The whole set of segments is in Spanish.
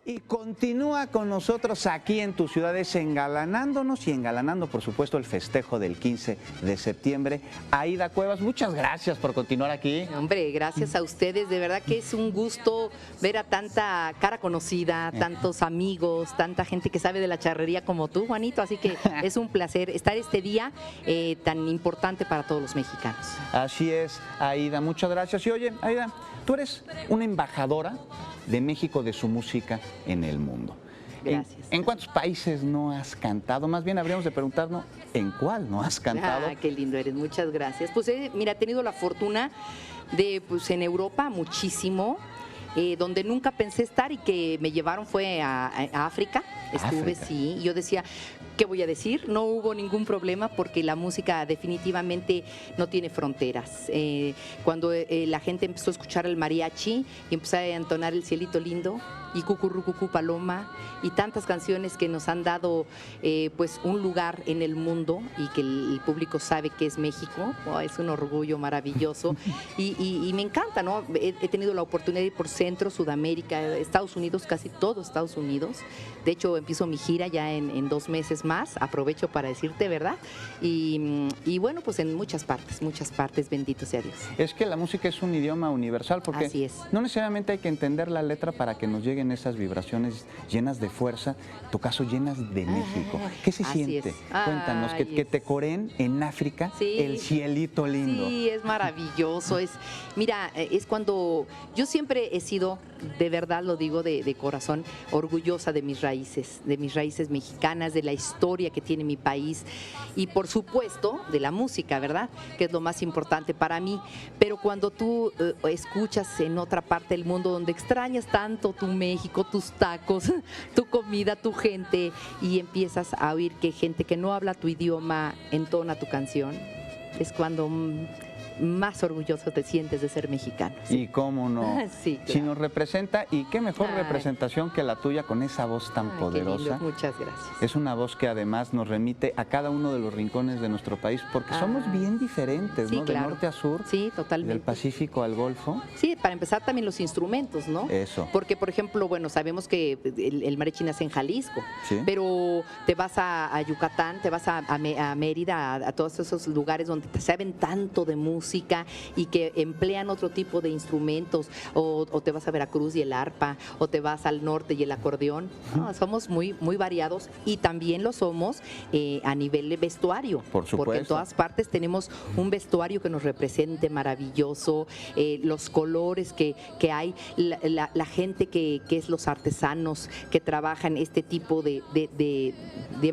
Y continúa con nosotros aquí en Tu Ciudad, engalanándonos y engalanando, por supuesto, el festejo del 15 de septiembre. Aida Cuevas, muchas gracias por continuar aquí. Hombre, gracias a ustedes. De verdad que es un gusto ver a tanta cara conocida, tantos amigos, tanta gente que sabe de la charrería como tú, Juanito. Así que es un placer estar este día tan importante para todos los mexicanos. Así es, Aida, muchas gracias. Y oye, Aida, tú eres una embajadora de México, de su música en el mundo. Gracias. ¿En cuántos países no has cantado? Más bien habríamos de preguntarnos, ¿en cuál no has cantado? Ah, qué lindo eres, muchas gracias. Pues mira, he tenido la fortuna de, pues en Europa muchísimo, donde nunca pensé estar y que me llevaron fue a África. Estuve, África. sí, y yo decía, ¿qué voy a decir? No hubo ningún problema porque la música definitivamente no tiene fronteras. Cuando la gente empezó a escuchar el mariachi y empezó a entonar El Cielito Lindo y Cucurrucucú Paloma y tantas canciones que nos han dado pues un lugar en el mundo y que el público sabe que es México, oh, es un orgullo maravilloso y me encanta, ¿no? He tenido la oportunidad de ir por Centro, Sudamérica, Estados Unidos, casi todo Estados Unidos. De hecho, empiezo mi gira ya en 2 meses más, aprovecho para decirte, ¿verdad? Y bueno, pues en muchas partes, bendito sea Dios. Es que la música es un idioma universal, porque Así es. no necesariamente hay que entender la letra para que nos lleguen esas vibraciones llenas de fuerza, en tu caso llenas de México. ¿Qué se Así siente? es. Cuéntanos, Ay, que te coreen en África, sí, El Cielito Lindo. Sí, es maravilloso. Mira, es cuando yo siempre he sido, de verdad lo digo de corazón, orgullosa de mis raíces mexicanas, de la historia que tiene mi país y por supuesto de la música, ¿verdad? Que es lo más importante para mí. Pero cuando tú escuchas en otra parte del mundo donde extrañas tanto tu México, tus tacos, tu comida, tu gente y empiezas a oír que gente que no habla tu idioma entona tu canción, es cuando más orgulloso te sientes de ser mexicano. ¿Sí? Y cómo no, Sí, claro. si nos representa, y qué mejor representación que la tuya con esa voz tan poderosa. Qué lindo. Muchas gracias. Es una voz que además nos remite a cada uno de los rincones de nuestro país, porque somos bien diferentes, sí, ¿no? claro. De norte a sur, Sí, totalmente. del Pacífico al Golfo. Sí, para empezar también los instrumentos, ¿no? Eso. Porque, por ejemplo, bueno, sabemos que el mariachi nace en Jalisco, Sí. pero te vas a Yucatán, te vas a Mérida, a todos esos lugares donde te saben tanto de música y que emplean otro tipo de instrumentos, o te vas a Veracruz y el arpa, o te vas al norte y el acordeón. No, somos muy, muy variados y también lo somos a nivel de vestuario. Por supuesto. Porque en todas partes tenemos un vestuario que nos represente maravilloso, los colores que hay, la gente que es los artesanos que trabajan este tipo de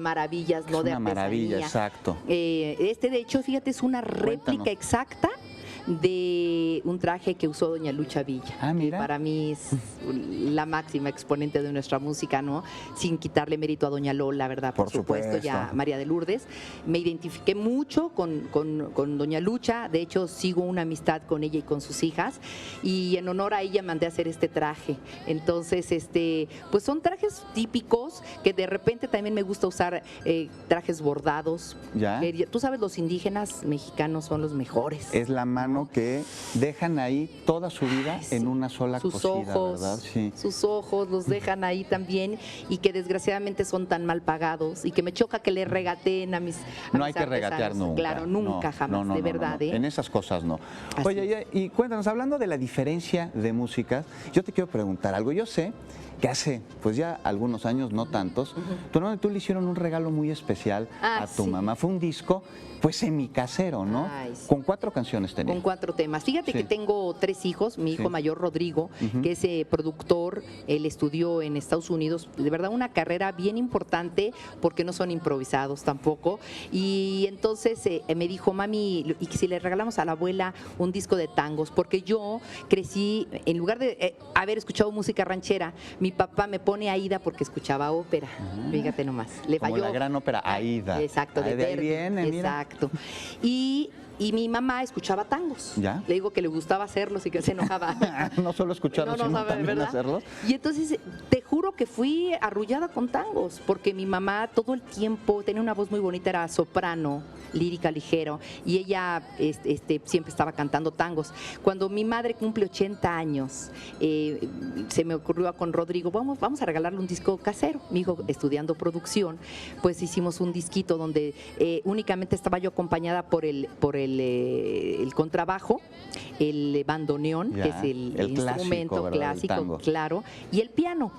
maravillas, Es ¿no? De una maravilla, artesanía. exacto. De hecho, fíjate, es una réplica Cuéntanos. exacta de un traje que usó doña Lucha Villa. Ah, mira. Que para mí es la máxima exponente de nuestra música, ¿no? Sin quitarle mérito a doña Lola, ¿verdad? Por supuesto. Ya María de Lourdes. Me identifiqué mucho con doña Lucha, de hecho sigo una amistad con ella y con sus hijas, y en honor a ella mandé a hacer este traje. Entonces, pues son trajes típicos que de repente también me gusta usar trajes bordados. ¿Ya? Tú sabes, los indígenas mexicanos son los mejores. Es la mano que dejan ahí toda su vida. Ay, sí. En una sola Sus cosida, ojos, ¿verdad? Sí. sus ojos los dejan ahí también y que desgraciadamente son tan mal pagados y que me choca que le regateen a mis No mis hay que regatear artesanos. nunca. Claro, nunca, No, jamás, no, de no, verdad. no. En esas cosas no. Así Oye, y cuéntanos, hablando de la diferencia de músicas, yo te quiero preguntar algo. Yo sé que hace, pues ya algunos años, no tantos, tu hermano y tú le hicieron un regalo muy especial a tu sí. mamá. Fue un disco, pues semicasero, ¿no? Ay, sí. Con 4 canciones tenía. Con 4 temas. Fíjate Sí. que tengo 3 hijos. Mi hijo Sí. mayor, Rodrigo, que es productor, él estudió en Estados Unidos. De verdad, una carrera bien importante porque no son improvisados tampoco. Y entonces me dijo, mami, y que si le regalamos a la abuela un disco de tangos, porque yo crecí, en lugar de haber escuchado música ranchera, mi papá me pone Aida porque escuchaba ópera. Fíjate nomás. Le Como falló. la gran ópera Aida. Exacto, Ay, de ahí Verdi. viene, mira. Exacto. Y y mi mamá escuchaba tangos. ¿Ya? Le digo que le gustaba hacerlos y que se enojaba. No solo escucharlos, No, no sino sabe, también ¿verdad? hacerlos. Y entonces te juro que fui arrullada con tangos, porque mi mamá todo el tiempo tenía una voz muy bonita, era soprano, lírica, ligero, y ella siempre estaba cantando tangos. Cuando mi madre cumple 80 años, se me ocurrió con Rodrigo, vamos a regalarle un disco casero. Mi hijo estudiando producción, pues hicimos un disquito donde únicamente estaba yo acompañada por el contrabajo, el bandoneón, Ya, que es el instrumento clásico, ¿verdad? Del tango. claro, y el piano.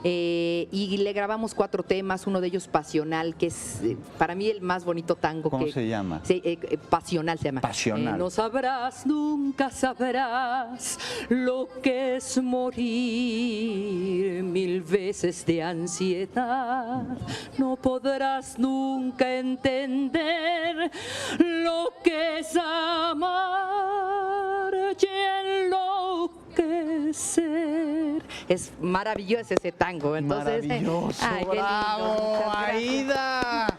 Y le grabamos 4 temas, uno de ellos Pasional, que es para mí el más bonito tango. ¿Cómo se llama? Sí, Pasional se llama. Pasional. No sabrás, nunca sabrás lo que es morir 1000 veces de ansiedad. No podrás nunca entender lo que es amar y enloquecer. Es maravilloso ese tango. Entonces, Maravilloso, ay, qué lindo. bravo, Muchas gracias. Aída.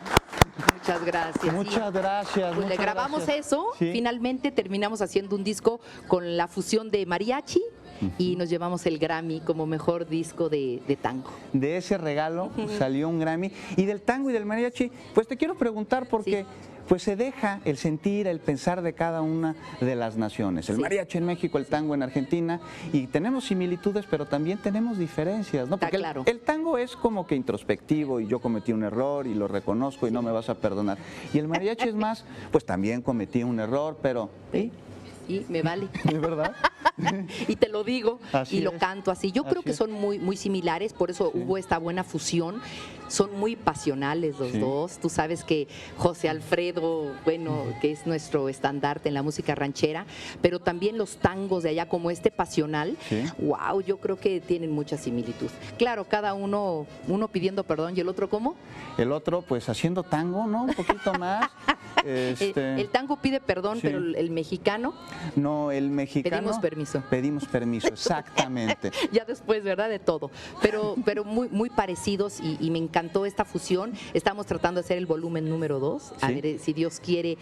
Muchas gracias. Muchas gracias. Pues le muchas grabamos gracias. eso, Sí. finalmente terminamos haciendo un disco con la fusión de mariachi y nos llevamos el Grammy como mejor disco de tango. De ese regalo salió un Grammy. Y del tango y del mariachi, pues te quiero preguntar porque pues se deja el sentir, el pensar de cada una de las naciones. El Sí. mariachi en México, el tango en Argentina, y tenemos similitudes, pero también tenemos diferencias, ¿no? Está Porque claro. el tango es como que introspectivo y yo cometí un error y lo reconozco y no me vas a perdonar. Y el mariachi es más, pues también cometí un error, pero... ¿sí? Y me vale. ¿Es verdad? Y te lo digo Así y lo es. canto así. Yo creo Así que es. son muy similares, por eso hubo esta buena fusión. Son muy pasionales los Sí. dos. Tú sabes que José Alfredo, bueno, que es nuestro estandarte en la música ranchera, pero también los tangos de allá como este pasional, Sí. wow, yo creo que tienen mucha similitud. Claro, cada uno pidiendo perdón y el otro ¿cómo? El otro, pues haciendo tango, ¿no? Un poquito más. El tango pide perdón, Sí. pero el mexicano, No, el mexicano... Pedimos permiso. Pedimos permiso, exactamente. ya después, ¿verdad? De todo. Pero muy parecidos y me encantó esta fusión. Estamos tratando de hacer el volumen número 2, a Sí. ver si Dios quiere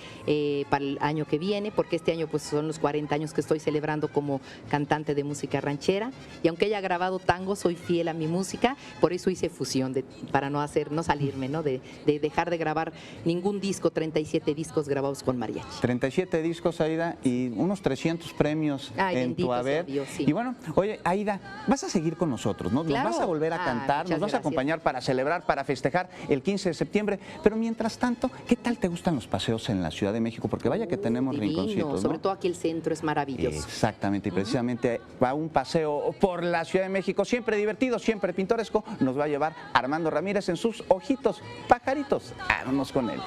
para el año que viene, porque este año pues son los 40 años que estoy celebrando como cantante de música ranchera. Y aunque haya grabado tango, soy fiel a mi música, por eso hice fusión, para no salirme, ¿no? De dejar de grabar ningún disco, 37 discos grabados con mariachi. 37 discos, Aída, y unos 300 premios Ay, en bendito tu sea haber. Dios, sí. Y bueno, oye, Aída, vas a seguir con nosotros, ¿no? Claro. Nos vas a volver a Ah, cantar, muchas nos vas a gracias. acompañar para celebrar, para festejar el 15 de septiembre. Pero mientras tanto, ¿qué tal te gustan los paseos en la Ciudad de México? Porque vaya que tenemos Divino, rinconcitos, ¿no? sobre todo aquí el centro es maravilloso. Exactamente, y precisamente va un paseo por la Ciudad de México, siempre divertido, siempre pintoresco, nos va a llevar Armando Ramírez en sus ojitos pajaritos. Vámonos con él.